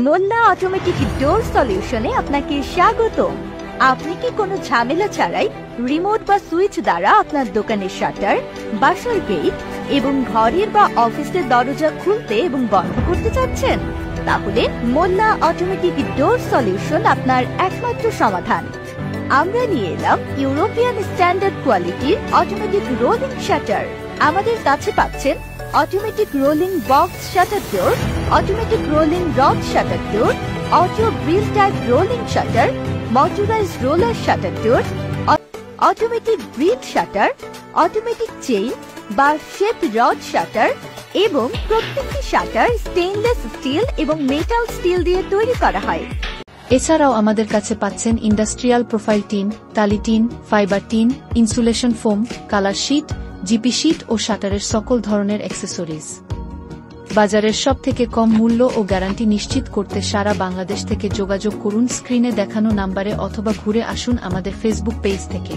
মোল্লা automatic ডোর সলিউশনে আপনাকে স্বাগত। আপনি কি কোনো ঝামেলা ছাড়াই রিমোট বা সুইচ দ্বারা আপনার দোকানের শাটার, বাসার গেট এবং ঘরের বা অফিসের দরজা খুলতে এবং বন্ধ করতে চাচ্ছেন? তাহলে মোল্লা অটোমেটিক ডোর সলিউশন আপনার একমাত্র সমাধান। আমরা নিয়ে এলাম ইউরোপিয়ান স্ট্যান্ডার্ড কোয়ালিটির অটোমেটিক রোলিং শাটার। আমাদের কাছে পাচ্ছেন automatic rolling box shutter door, automatic rolling rod shutter door, auto grill type rolling shutter, motorised roller shutter door, automatic grill shutter, automatic chain বা শেপ রড শাটার এবং প্রত্যেকটি shutter stainless steel এবং metal steel দিয়ে তৈরি করা হয়। এছাড়াও আমাদের কাছে পাচ্ছেন ইন্ডাস্ট্রিয়াল প্রোফাইল টিন, টালি tin, fibre tin, insulation foam, colour sheet, GP sheet ও শাটারের সকল ধরনের অ্যাক্সেসরিজ। বাজারের সবথেকে কম মূল্য ও গ্যারান্টি নিশ্চিত করতে সারা বাংলাদেশ থেকে যোগাযোগ করুন স্ক্রিনে দেখানো নাম্বারে অথবা ঘুরে আসুন আমাদের ফেসবুক পেজ থেকে।